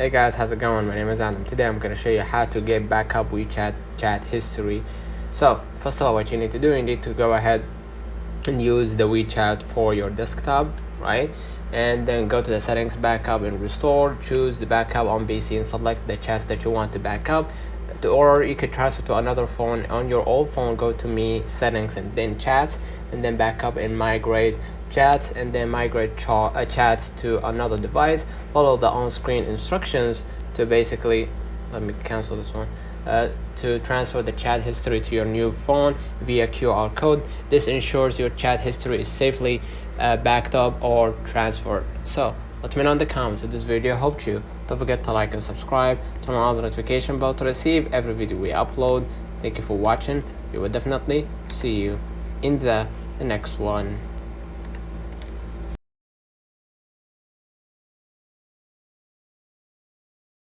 Hey guys, how's it going? My name is Adam. Today I'm going to show you how to get backup WeChat chat history. So first of all, what you need to do, you need to go ahead and use the WeChat for your desktop, right? And then go to the settings, backup and restore, choose the backup on PC and select the chats that you want to backup. Or you could transfer to another phone. On your old phone, go to me, settings, and then chats, and then backup and migrate chats, and then migrate chats to another device. Follow the on-screen instructions to basically, let me cancel this one, to transfer the chat history to your new phone via QR code. This ensures your chat history is safely backed up or transferred. So let me know in the comments if this video helped you. Don't forget to like and subscribe, turn on the notification bell to receive every video we upload. Thank you for watching. We will definitely see you in the next one.